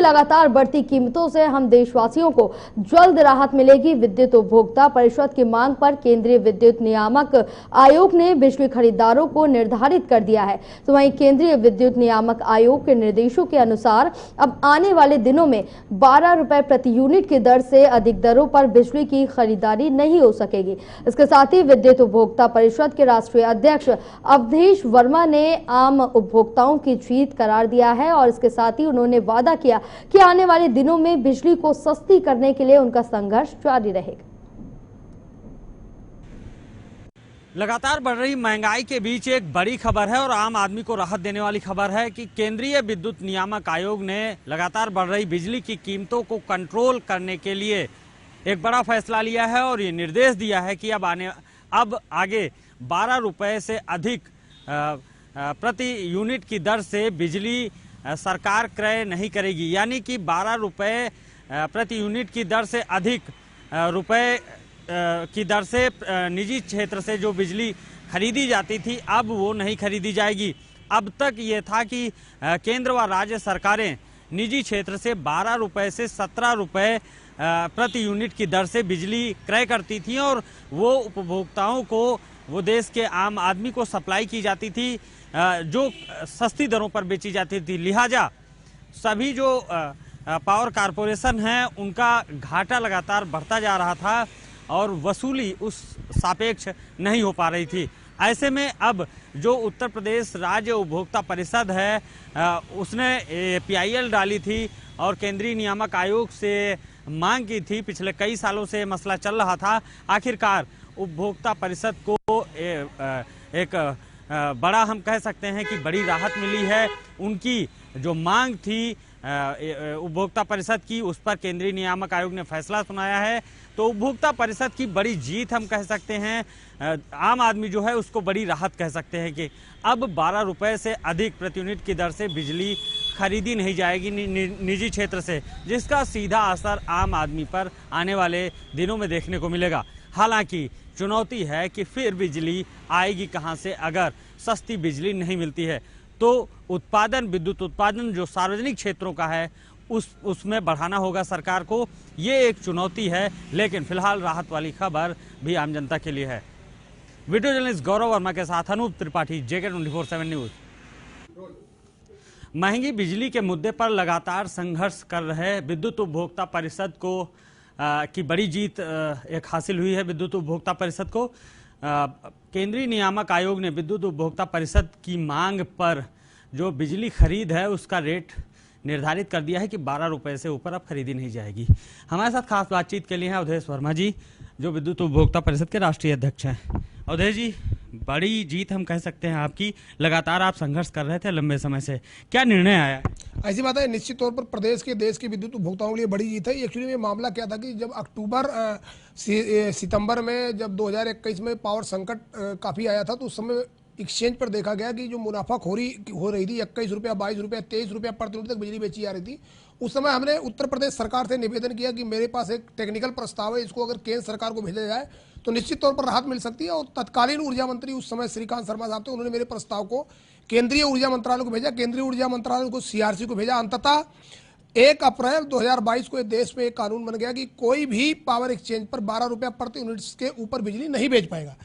लगातार बढ़ती कीमतों से हम देशवासियों को जल्द राहत मिलेगी। विद्युत उपभोक्ता परिषद की मांग पर केंद्रीय विद्युत नियामक आयोग ने बिजली खरीदारों को निर्धारित कर दिया है। तो वहीं केंद्रीय विद्युत नियामक आयोग के निर्देशों के अनुसार अब आने वाले दिनों में 12 रुपए प्रति यूनिट की दर से अधिक दरों पर बिजली की खरीदारी नहीं हो सकेगी। इसके साथ ही विद्युत उपभोक्ता परिषद के राष्ट्रीय अध्यक्ष अवधेश वर्मा ने आम उपभोक्ताओं की जीत करार दिया है और इसके साथ ही उन्होंने वादा किया कि आने वाले दिनों में बिजली को सस्ती करने के लिए उनका संघर्ष जारी रहेगा। लगातार बढ़ रही महंगाई के बीच एक बड़ी खबर है और आम आदमी को राहत देने वाली खबर है कि केंद्रीय विद्युत नियामक आयोग ने लगातार बढ़ रही बिजली की कीमतों को कंट्रोल करने के लिए एक बड़ा फैसला लिया है और ये निर्देश दिया है कि अब आगे 12 रुपए से अधिक प्रति यूनिट की दर से बिजली सरकार क्रय नहीं करेगी। यानी कि 12 रुपए प्रति यूनिट की दर से अधिक रुपए की दर से निजी क्षेत्र से जो बिजली खरीदी जाती थी अब वो नहीं खरीदी जाएगी। अब तक ये था कि केंद्र व राज्य सरकारें निजी क्षेत्र से 12 रुपए से 17 रुपए प्रति यूनिट की दर से बिजली क्रय करती थी और वो उपभोक्ताओं को, वो देश के आम आदमी को सप्लाई की जाती थी जो सस्ती दरों पर बेची जाती थी। लिहाजा सभी जो पावर कारपोरेशन हैं उनका घाटा लगातार बढ़ता जा रहा था और वसूली उस सापेक्ष नहीं हो पा रही थी। ऐसे में अब जो उत्तर प्रदेश राज्य उपभोक्ता परिषद है उसने PIL डाली थी और केंद्रीय नियामक आयोग से मांग की थी। पिछले कई सालों से मसला चल रहा था। आखिरकार उपभोक्ता परिषद को एक बड़ा, हम कह सकते हैं कि बड़ी राहत मिली है। उनकी जो मांग थी उपभोक्ता परिषद की, उस पर केंद्रीय नियामक आयोग ने फैसला सुनाया है। तो उपभोक्ता परिषद की बड़ी जीत हम कह सकते हैं। आम आदमी जो है उसको बड़ी राहत कह सकते हैं कि अब 12 रुपए से अधिक प्रति यूनिट की दर से बिजली खरीदी नहीं जाएगी निजी क्षेत्र से, जिसका सीधा असर आम आदमी पर आने वाले दिनों में देखने को मिलेगा। हालांकि चुनौती है कि फिर बिजली आएगी कहां से अगर सस्ती बिजली नहीं मिलती है। तो उत्पादन, विद्युत उत्पादन जो सार्वजनिक क्षेत्रों का है उसमें बढ़ाना होगा सरकार को। ये एक चुनौती है, लेकिन फिलहाल राहत वाली खबर भी आम जनता के लिए है। वीडियो जर्नलिस्ट गौरव वर्मा के साथ अनूप त्रिपाठी, JK 24/7 न्यूज। महंगी बिजली के मुद्दे पर लगातार संघर्ष कर रहे विद्युत उपभोक्ता परिषद को की बड़ी जीत एक हासिल हुई है। विद्युत उपभोक्ता परिषद को केंद्रीय नियामक आयोग ने विद्युत उपभोक्ता परिषद की मांग पर जो बिजली खरीद है उसका रेट निर्धारित कर दिया है कि 12 रुपए से ऊपर अब खरीदी नहीं जाएगी। हमारे साथ खास बातचीत के लिए हैं अवधेश वर्मा जी, जो विद्युत उपभोक्ता परिषद के राष्ट्रीय अध्यक्ष हैं। अवधेश जी, बड़ी जीत हम कह सकते हैं आपकी। लगातार आप संघर्ष कर रहे थे लंबे समय से, क्या निर्णय आया है? ऐसी बात है, निश्चित तौर पर प्रदेश के, देश के विद्युत उपभोक्ताओं के लिए बड़ी जीत है। एक्चुअली में मामला क्या था कि जब सितंबर में जब 2021 में पावर संकट काफ़ी आया था तो उस समय एक्सचेंज पर देखा गया कि जो मुनाफाखोरी हो रही थी, 21 रुपया, 22 रुपया, 23 रुपया प्रति यूनिट तक बिजली बेची जा रही थी। उस समय हमने उत्तर प्रदेश सरकार से निवेदन किया कि मेरे पास एक टेक्निकल प्रस्ताव है, इसको अगर केंद्र सरकार को भेजा जाए तो निश्चित तौर पर राहत मिल सकती है। और तत्कालीन ऊर्जा मंत्री उस समय श्रीकांत शर्मा साहब थे, उन्होंने मेरे प्रस्ताव को केंद्रीय ऊर्जा मंत्रालय को भेजा, केंद्रीय ऊर्जा मंत्रालय को CRC को भेजा। अंततः 1 अप्रैल 2022 को देश में एक कानून बन गया कि कोई भी पावर एक्सचेंज पर 12 रुपया प्रति यूनिट के ऊपर बिजली नहीं बेच पाएगा।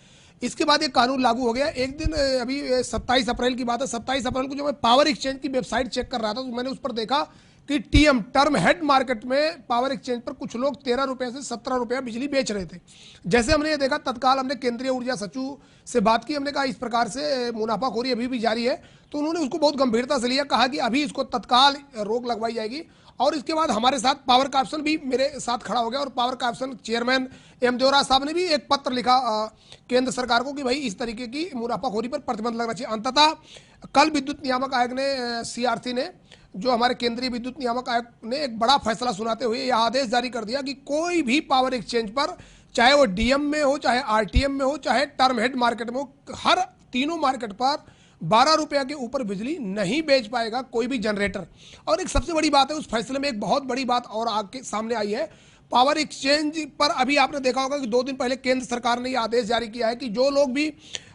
इसके बाद ये कानून लागू हो गया। एक दिन अभी 27 अप्रैल की बात है, 27 अप्रैल को जो मैं पावर एक्सचेंज की वेबसाइट चेक कर रहा था तो मैंने उस पर देखा कि टर्म हेड मार्केट में पावर एक्सचेंज पर कुछ लोग 13 रुपये से 17 रुपया बिजली बेच रहे थे। जैसे हमने ये देखा, तत्काल हमने केंद्रीय ऊर्जा सचिव से बात की। हमने कहा इस प्रकार से मुनाफाखोरी अभी भी जारी है, तो उन्होंने उसको बहुत गंभीरता से लिया, कहा कि अभी इसको तत्काल रोक लगवाई जाएगी। और इसके बाद हमारे साथ पावर कॉर्पोरेशन भी मेरे साथ खड़ा हो गया और power corporation chairman M Devraj साहब ने भी एक पत्र लिखा केंद्र सरकार को कि भाई इस तरीके की मुनाफाखोरी पर प्रतिबंध लगना चाहिए। अंततः कल विद्युत नियामक आयोग ने, CRC ने, जो हमारे केंद्रीय विद्युत नियामक आयोग ने एक बड़ा फैसला सुनाते हुए यह आदेश जारी कर दिया कि कोई भी पावर एक्सचेंज पर, चाहे वो DM में हो, चाहे RTM में हो, चाहे टर्म हेड मार्केट में हो, हर तीनों मार्केट पर 12 रुपया के ऊपर बिजली नहीं बेच पाएगा कोई भी जनरेटर। और एक सबसे बड़ी बात है, उस फैसले में एक बहुत बड़ी बात और आगे सामने आई है। पावर एक्सचेंज पर अभी आपने देखा होगा कि 2 दिन पहले केंद्र सरकार ने यह आदेश जारी किया है कि जो लोग भी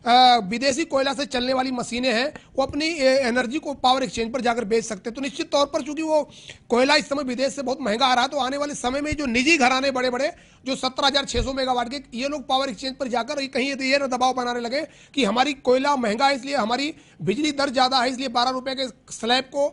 विदेशी कोयला से चलने वाली मशीनें हैं वो अपनी एनर्जी को पावर एक्सचेंज पर जाकर बेच सकते हैं। तो निश्चित तौर पर चूंकि वो कोयला इस समय विदेश से बहुत महंगा आ रहा है, तो आने वाले समय में जो निजी घराने बड़े बड़े जो 17,600 मेगावाट के, ये लोग पावर एक्सचेंज पर जाकर कहीं ये ना दबाव बनाने लगे कि हमारी कोयला महंगा है इसलिए हमारी बिजली दर ज्यादा है इसलिए 12 रुपए के स्लैब को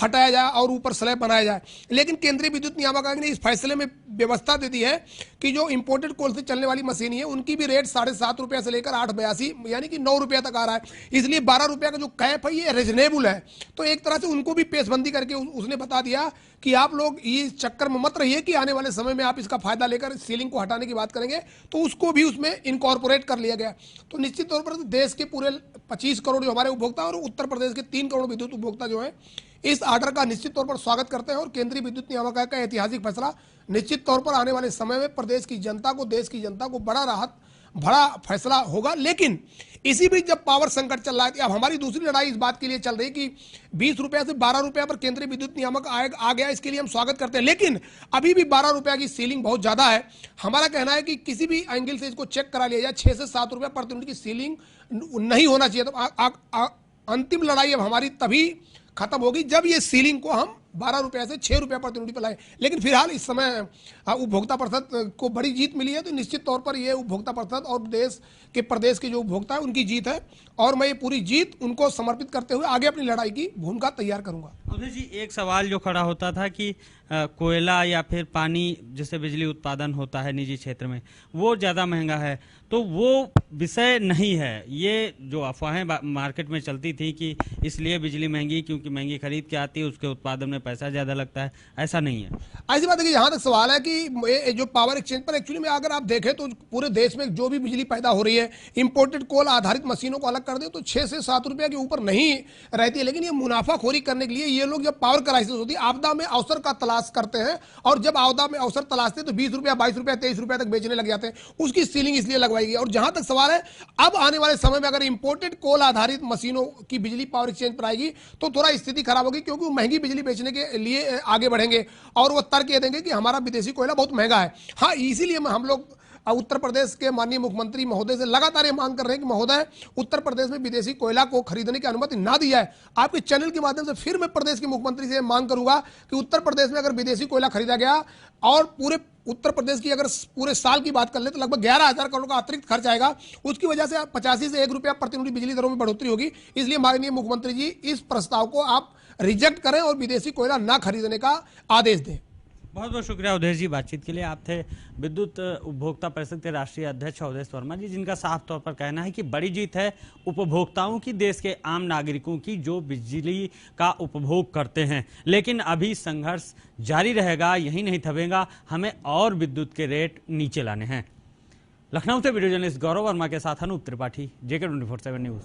हटाया जाए और ऊपर स्लैब बनाया जाए। लेकिन केंद्रीय विद्युत नियामक आयोग ने इस फैसले में व्यवस्था दे दी है कि जो इंपोर्टेड कोल से चलने वाली मशीन है उनकी भी रेट 7.5 रुपए से लेकर 8.82 यानी कि 9 रुपया तक आ रहा है। इसलिए 12 रुपया का जो कैप है ये रिजनेबल है। तो एक तरह से उनको भी पेशबंदी करके उसने बता दिया कि आप लोग इस चक्कर में मत रहिए कि आने वाले समय में आप इसका फायदा लेकर सीलिंग को हटाने की बात करेंगे, तो उसको भी उसमें इनकॉर्पोरेट कर लिया गया। तो निश्चित तौर पर देश के पूरे 25 करोड़ जो हमारे उपभोक्ता और उत्तर प्रदेश के 3 करोड़ विद्युत उपभोक्ता जो है इस आर्डर का निश्चित तौर पर स्वागत करते हैं और केंद्रीय विद्युत नियामक आयोग का ऐतिहासिक फैसला निश्चित तौर पर आने वाले समय में प्रदेश की जनता को, देश की जनता को बड़ा फैसला होगा। लेकिन इसी बीच जब पावर संकट चल रहा है, अब हमारी दूसरी लड़ाई इस बात के लिए चल रही कि 20 रुपया से 12 रुपया पर केंद्रीय विद्युत नियामक आयोग आ गया, इसके लिए हम स्वागत करते हैं। लेकिन अभी भी 12 रुपया की सीलिंग बहुत ज्यादा है। हमारा कहना है कि किसी भी एंगल से इसको चेक करा लिया जाए, 6 से 7 रुपया प्रति यूनिट की सीलिंग नहीं होना चाहिए। तो अंतिम लड़ाई अब हमारी तभी खत्म होगी जब ये सीलिंग को हम 12 रुपया से 6 रुपया प्रति यूनिट पर लाए। लेकिन फिलहाल इस समय उपभोक्ता परिषद को बड़ी जीत मिली है, तो निश्चित तौर पर ये उपभोक्ता परिषद और देश के प्रदेश के जो उपभोक्ता है उनकी जीत है और मैं ये पूरी जीत उनको समर्पित करते हुए आगे अपनी लड़ाई की भूमिका तैयार करूंगा। अवधेश जी, एक सवाल जो खड़ा होता था कि कोयला या फिर पानी जिससे बिजली उत्पादन होता है निजी क्षेत्र में वो ज़्यादा महंगा है, तो वो विषय नहीं है। ये जो अफवाहें मार्केट में चलती थी कि इसलिए बिजली महंगी क्योंकि महंगी खरीद के आती है, उसके उत्पादन में पैसा ज़्यादा लगता है, ऐसा नहीं है। ऐसी बात है कि यहाँ तक सवाल है कि जो पावर एक्सचेंज पर एक्चुअली में अगर आप देखें तो पूरे देश में जो भी बिजली पैदा हो रही है इंपोर्टेड कोल आधारित मशीनों को अलग कर दे तो 6 से 7 रुपया के ऊपर नहीं रहती है। लेकिन ये मुनाफाखोरी करने के लिए ये लोग जब पावर क्राइसिस होती है, आपदा में अवसर का तलाश करते हैं और जब आपदा में अवसर तलाशते हैं तो 20 रुपया, 22 रुपया, 23 रुपया तक बेचने लग जाते हैं। उसकी सीलिंग इसलिए लगवाई गई। और जहां तक सवाल है, अब आने वाले समय में अगर इंपोर्टेड कोल आधारित मशीनों की बिजली पावर एक्सचेंज पर आएगी तो थोड़ा स्थिति खराब होगी, क्योंकि वो महंगी बिजली बेचने के लिए आगे बढ़ेंगे और वो तर्क ये देंगे कि हमारा विदेशी कोयला बहुत महंगा है। हाँ, इसीलिए हम लोग उत्तर प्रदेश के माननीय मुख्यमंत्री महोदय से लगातार ये मांग कर रहे हैं कि महोदय, उत्तर प्रदेश में विदेशी कोयला को खरीदने की अनुमति ना दी जाए। आपके चैनल के माध्यम से फिर मैं प्रदेश के मुख्यमंत्री से मांग करूंगा कि उत्तर प्रदेश में अगर विदेशी कोयला खरीदा गया और पूरे उत्तर प्रदेश की अगर पूरे साल की बात कर ले तो लगभग 11,000 करोड़ का अतिरिक्त खर्च आएगा। उसकी वजह से 85 से 1 रुपया प्रति यूनिट बिजली दरों में बढ़ोतरी होगी। इसलिए माननीय मुख्यमंत्री जी, इस प्रस्ताव को आप रिजेक्ट करें और विदेशी कोयला ना खरीदने का आदेश दें। बहुत बहुत शुक्रिया अवधेश जी बातचीत के लिए। आप थे विद्युत उपभोक्ता परिषद के राष्ट्रीय अध्यक्ष अवधेश वर्मा जी, जिनका साफ तौर पर कहना है कि बड़ी जीत है उपभोक्ताओं की, देश के आम नागरिकों की जो बिजली का उपभोग करते हैं। लेकिन अभी संघर्ष जारी रहेगा, यही नहीं थमेगा, हमें और विद्युत के रेट नीचे लाने हैं। लखनऊ से वीडियो जर्नलिस्ट गौरव वर्मा के साथ अनूप त्रिपाठी, JK 24/7 न्यूज।